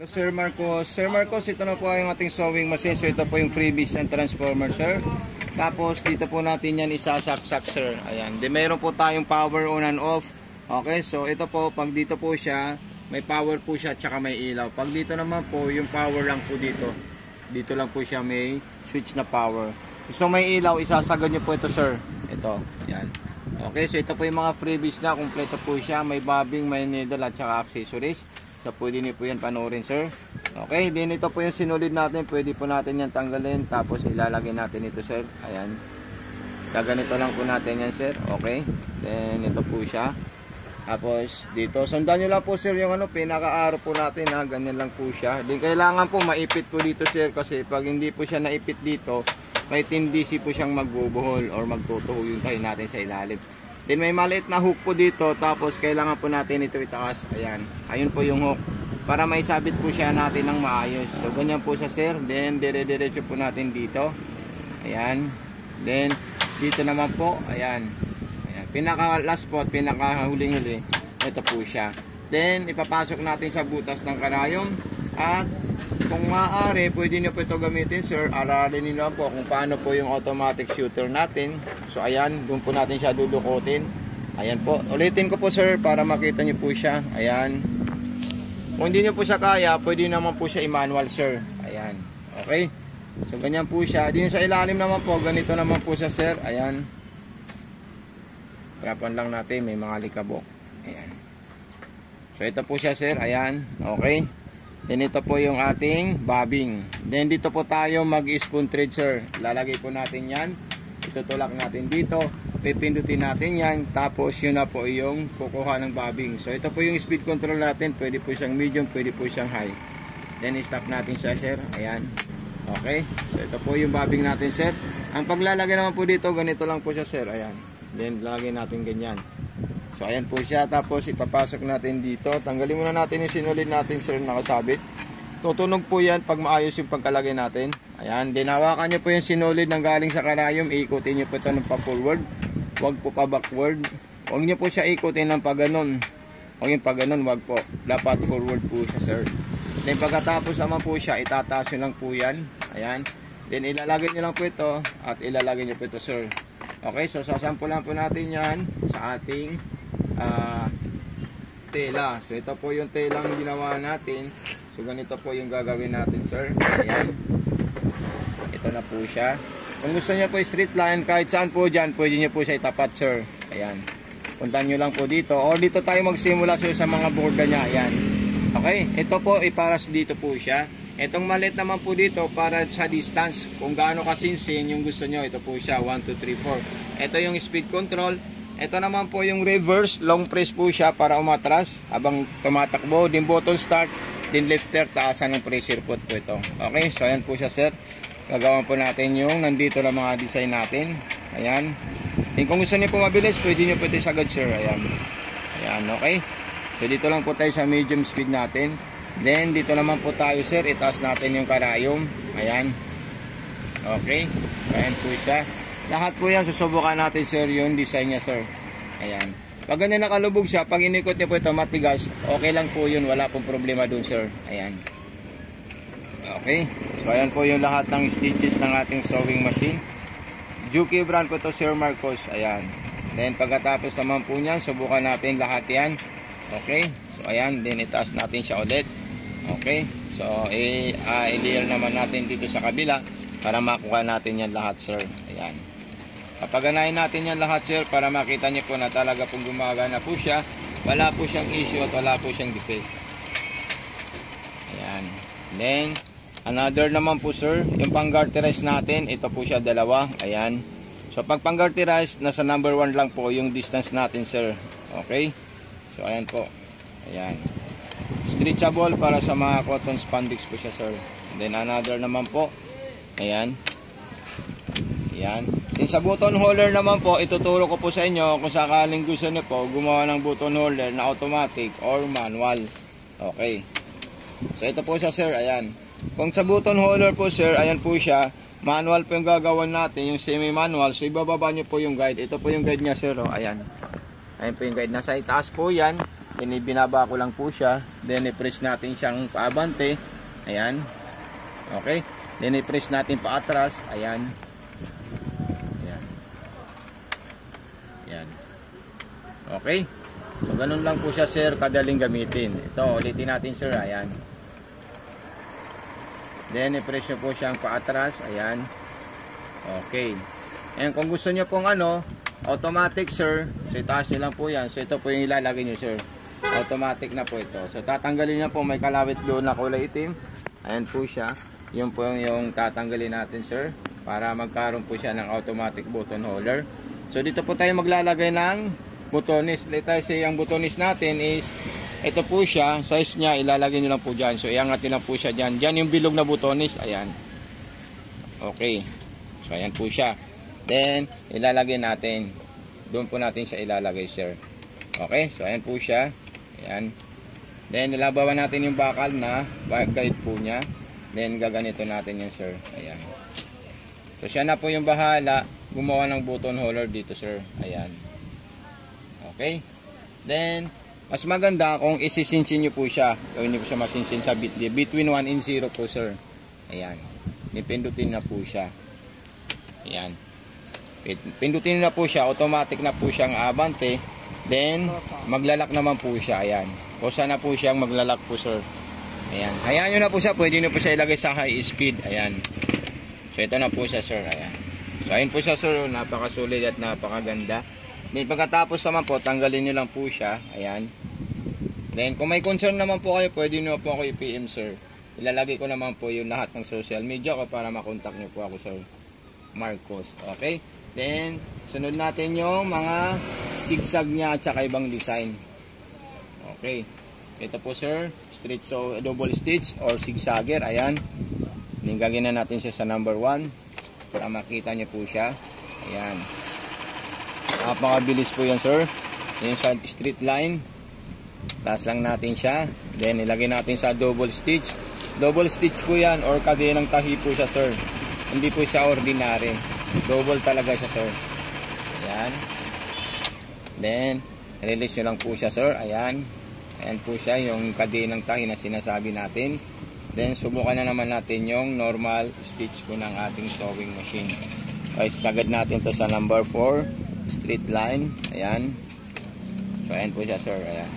Sir Marcos. Sir Marcos, ito na po yung ating sewing machine. So ito po yung freebies ng transformer, sir. Tapos dito po natin yan isasaksak, sir. Ayan. Meron po tayong power on and off. Okay, so ito po, pag dito po siya, may power po siya tsaka may ilaw. Pag dito naman po, yung power lang po dito. Dito lang po siya may switch na power. So may ilaw, isasagad nyo po ito, sir. Ito, yan. Okay, so ito po yung mga freebies na. Kompleto po siya. May bobbing, may needle at tsaka accessories. So pwede niyo po yan panoorin, sir. Okay, din ito po yung sinulid natin. Pwede po natin yan tanggalin. Tapos ilalagay natin ito, sir. Ayan. Ganito lang po natin yan, sir. Okay. Then ito po siya. Tapos dito, sundan nyo lang po, sir, yung pinaka-arrow po natin, ha. Ganyan lang po siya. Di kailangan po maipit po dito, sir. Kasi pag hindi po siya naipit dito, may tendency po siyang magbubuhol or magtutuho yung tayo natin sa ilalim. Then may maliit na hook po dito, tapos kailangan po natin ito itaas. Ayan, ayun po yung hook para maisabit po siya natin ng maayos. So ganyan po siya, sir. Then dire-diretso po natin dito. Ayan. Then dito naman po, ayan. Ayan, pinaka last po at pinaka huling-huli, ito po siya. Then ipapasok natin sa butas ng karayom. At kung maaari, pwede nyo po ito gamitin, sir. Aralin nyo po kung paano po yung automatic shooter natin. So ayan, doon po natin siya dudukutin. Ayan po, ulitin ko po, sir, para makita nyo po siya. Ayan. Kung hindi nyo po siya kaya, pwede naman po siya i-manual, sir. Ayan, okay. So ganyan po siya. Dito sa ilalim naman po, ganito naman po siya, sir. Ayan. Kapan lang natin, may mga likabok. Ayan. So ito po siya, sir. Ayan, okay. Then ito po yung ating bobbing. Then dito po tayo mag-spoon thread, sir. Lalagay po natin yan. Itutulak natin dito. Pipindutin natin yan. Tapos yun na po yung kukuha ng bobbing. So ito po yung speed control natin. Pwede po siyang medium, pwede po siyang high. Then stop natin siya, sir. Ayan. Okay. So ito po yung bobbing natin, sir. Ang paglalagay naman po dito, ganito lang po siya, sir. Ayan. Then lalagay natin ganyan. So ayan po siya, tapos ipapasok natin dito. Tanggalin muna natin yung sinulid natin, sir, nakasabit. Tutunog po yan pag maayos yung pagkalagay natin. Ayan, din hawakan nyo po yung sinulid ng galing sa karayom. Ikutin nyo po ito ng pa-forward. Huwag po pa-backward. Huwag nyo po siya ikutin ng pa-ganon. Huwag yung pa-ganon, huwag po. Dapat forward po siya, sir. Then pagkatapos naman po siya, itataas nyo lang po yan. Ayan. Then ilalagay nyo lang po ito at ilalagay nyo po ito, sir. Okay, so sasampulan po natin yan sa ating tela. So ito po yung telang ginawa natin. So ganito po yung gagawin natin, sir. Ayan. Ito na po siya. Kung gusto niyo po straight line, kahit saan po dyan, pwede niyo po siya itapat, sir. Ayan. Puntan nyo lang po dito. O dito tayo magsimula, sir, sa mga borda niya. Ayan. Okay. Ito po, iparas dito po siya. Itong maliit naman po dito para sa distance. Kung gaano kasinsin yung gusto nyo. Ito po siya. 1, 2, 3, 4. Ito yung speed control. Ito naman po yung reverse, long press po siya para umatras habang tumatakbo. Din button start, din lifter, taasan ng pressure foot po ito. Okay, so ayan po siya, sir. Gagawin po natin yung nandito na mga design natin. Ayan. Din kung gusto niyo po mabilis, pwede niyo po ito sagad, sir. Ayan. Ayan, okay. So dito lang po tayo sa medium speed natin. Then dito naman po tayo, sir. Itaas natin yung karayom. Ayan. Okay. Ayan po siya. Lahat po yan, susubukan natin, sir, yung design niya, sir. Ayan. Pag ganyan nakalubog siya, pag inikot niyo po ito matigas, okay lang po yun. Wala pong problema dun, sir. Ayan. Okay. So, ayan po yung lahat ng stitches ng ating sewing machine. Juki brand po ito, Sir Marcos. Ayan. Then, pagkatapos naman po niyan, subukan natin lahat yan. Okay. So, ayan. Then, itaas natin siya ulit. Okay. So, i-layer naman natin dito sa kabila para makuha natin yan lahat, sir. Ayan. Papaganahin natin yan lahat, sir, para makita niyo po na talaga pong gumagana po siya. Wala po siyang issue at wala po siyang defect. Ayan. Then, another naman po, sir, yung pang-garterize natin, ito po siya dalawa. Ayan. So, pag pang-garterize, nasa number 1 lang po yung distance natin, sir. Okay? So, ayan po. Ayan. Stretchable para sa mga cotton spandex po siya, sir. Then, another naman po. Ayan. Ayan. Then sa button holder naman po, ituturo ko po sa inyo kung sakaling gusto niyo po gumawa ng button holder na automatic or manual. Okay. So ito po siya, sir. Ayan. Kung sa button holder po, sir, ayan po siya. Manual po yung gagawin natin, yung semi-manual. So ibababa niyo po yung guide. Ito po yung guide niya, sir. Oh. Ayan. Ayan po yung guide. Nasa itaas po yan. Then ibinaba ko lang po siya. Then i-press natin siyang paabante. Ayan. Okay. Then i-press natin paatras. Ayan. Ayan. Ayan. Okay. So ganun lang po siya sir, kadaling gamitin. Ito, ulitin natin sir. Ayan. Then i-press nyo po siyang paatras. Ayan. Okay. And kung gusto nyo pong automatic sir, so itaas nyo lang po yan. So ito po yung ilalagay nyo sir. Automatic na po ito. So tatanggalin nyo po, may kalawit doon na kulay itim. Ayan po siya. Yun po yung tatanggalin natin sir, para magkaroon po siya ng automatic button holder. So dito po tayo maglalagay ng butonis. Let's say ang butonis natin is ito po siya, size niya ilalagay nyo lang po dyan. So iangat nyo lang po siya dyan. Dyan yung bilog na butonis. Ayan. Okay. So ayan po siya. Then ilalagay natin. Doon po natin siya ilalagay sir. Okay. So ayan po siya. Ayan. Then ilabawan natin yung bakal na guide po niya. Then gaganito natin yan sir. Ayan. So siya na po yung bahala gumawa ng button holder dito sir. Ayan. Okay. Then mas maganda kung isisinsin nyo po siya. Gawin nyo po siya masinsin sa bitli. Between 1 and 0 po sir. Ayan. Pindutin na po siya. Ayan. Pindutin na po siya. Automatic na po siyang abante. Then maglalak naman po siya. Ayan. Kusa na po siyang maglalak po sir. Ayan. Hayaan nyo na po siya. Pwede nyo po siya ilagay sa high speed. Ayan. So ito na po siya sir. Ayan. So ayun po siya sir. Napakasulit at napakaganda. Then pagkatapos naman po, tanggalin nyo lang po siya. Ayan. Then kung may concern naman po kayo, pwede nyo po ako i-PM sir. Ilalagay ko naman po yung lahat ng social media ko para makontak nyo po ako sir Marcos. Okay. Then sunod natin yung mga zigzag niya at saka ibang design. Okay. Ito po sir, straight so double stitch or zigzagger. Ayan. Then gagawin na natin siya sa number 1 para makita nyo po siya. Ayan. Napakabilis po yan sir. Yung sa straight line, taas lang natin siya. Then ilagay natin sa double stitch. Double stitch po yan or kadenang tahi po siya sir. Hindi po siya ordinary. Double talaga siya sir. Ayan. Then release nyo lang po siya sir. Ayan. Ayan po siya yung kadenang tahi na sinasabi natin. Then subukan na naman natin yung normal stitch po ng ating sewing machine. Okay, sagad natin to sa number 4, straight line. Ayan. So ayan po siya sir. Ayan.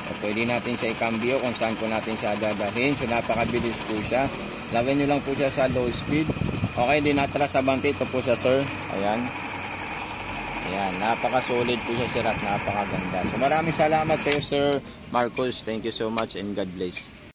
So, pwede natin siya i-cambio kung saan po natin siya dadahin. So napakabilis po siya. Lagyan nyo lang po siya sa low speed. Okay, din atras abante. Ito po siya sir. Ayan. Ayan, napaka-solid po siya sir at napakaganda. So maraming salamat sa iyo sir Marcos. Thank you so much and God bless.